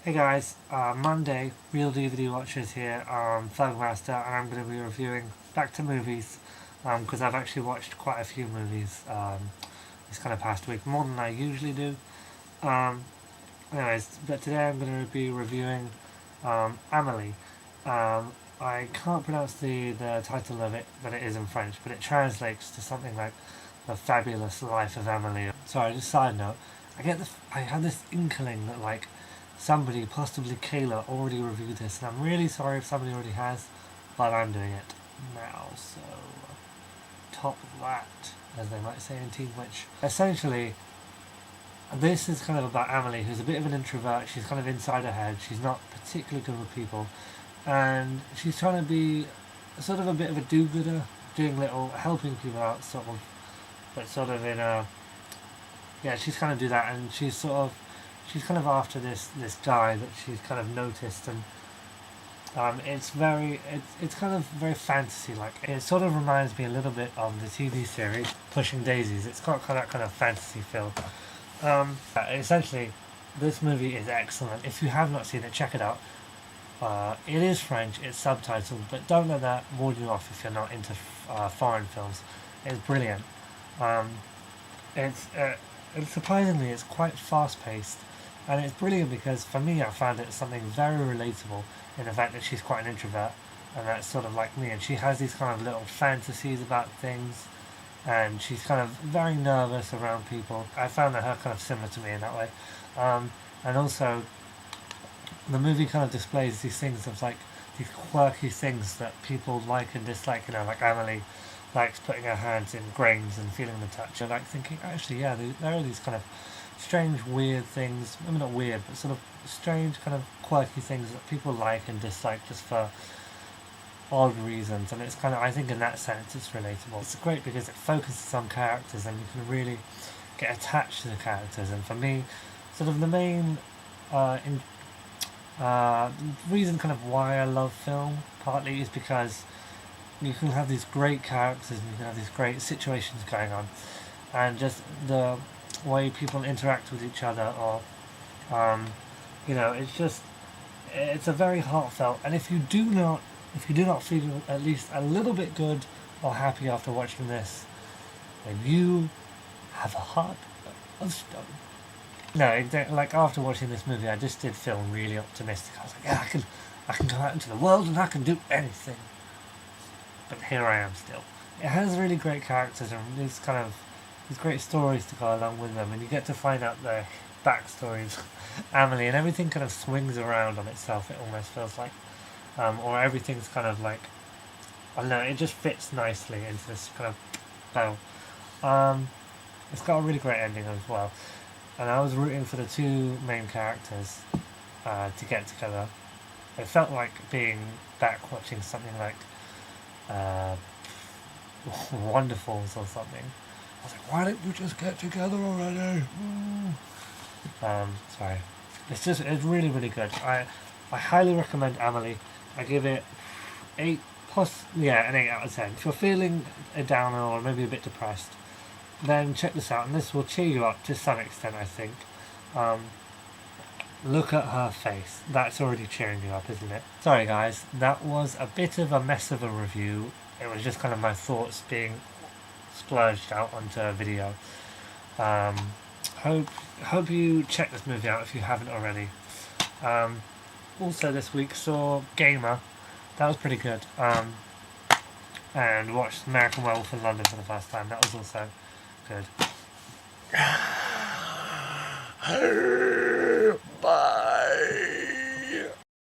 Hey guys, Monday, Real DVD Watchers here, Master, and I'm going to be reviewing back to movies, because I've actually watched quite a few movies this kind of past week, more than I usually do. Um, but today I'm going to be reviewing Amelie. I can't pronounce the title of it, but it is in French, but it translates to something like The Fabulous Life of Amelie. Sorry, just side note, I had this inkling that like somebody, possibly Kayla, already reviewed this, and I'm really sorry if somebody already has, but I'm doing it now, so top of that, as they might say in Teen Witch. Essentially, this is kind of about Amelie, who's a bit of an introvert. She's kind of inside her head. She's not particularly good with people, and she's trying to be sort of a bit of a do-gooder, doing little, helping people out, sort of, but sort of in a, yeah, she's kind of do that, and she's kind of after this guy that she's kind of noticed, and it's kind of very fantasy like. It sort of reminds me a little bit of the TV series Pushing Daisies. It's got that kind of fantasy feel. Essentially, this movie is excellent. If you have not seen it, check it out. It is French, it's subtitled, but don't let that ward you off if you're not into foreign films. It's brilliant. Um, it's surprisingly, it's quite fast paced, and it's brilliant because for me, I found it something very relatable in the fact that she's quite an introvert, and that's sort of like me, and she has these kind of little fantasies about things, and she's kind of very nervous around people. I found that her kind of similar to me in that way, and also the movie kind of displays these things of like these quirky things that people like and dislike. You know, like Amelie likes putting her hands in grains and feeling the touch. I like thinking, actually, yeah, there are these kind of strange, weird things. I mean, not weird, but sort of strange, kind of quirky things that people like and dislike just for odd reasons. And it's kind of, I think, in that sense, it's relatable. It's great because it focuses on characters, and you can really get attached to the characters. And for me, sort of the main in reason kind of why I love film partly is because you can have these great characters and you can have these great situations going on, and just the way people interact with each other, or it's a very heartfelt. And if you do not feel at least a little bit good or happy after watching this, then you have a heart of stone. No, like after watching this movie, I just did feel really optimistic. I was like, yeah, I can go out into the world and I can do anything. But here I am still. It has really great characters and these great stories to go along with them, and you get to find out their backstories, Amelie, and everything kind of swings around on itself. It almost feels like, or everything's kind of like, I don't know. It just fits nicely into this kind of bow. It's got a really great ending as well, and I was rooting for the two main characters to get together. It felt like being back watching something like uh, Wonderfuls or something. I was like, why don't you just get together already? Sorry. It's really, really good. I highly recommend Amelie. I give it an 8 out of 10. If you're feeling a downer or maybe a bit depressed, then check this out, and this will cheer you up to some extent, I think. Look at her face. That's already cheering you up, isn't it? Sorry guys, that was a bit of a mess of a review. It was just kind of my thoughts being splurged out onto a video. Hope you check this movie out if you haven't already. Also this week saw Gamer. That was pretty good. And watched American Werewolf in London for the first time. That was also good.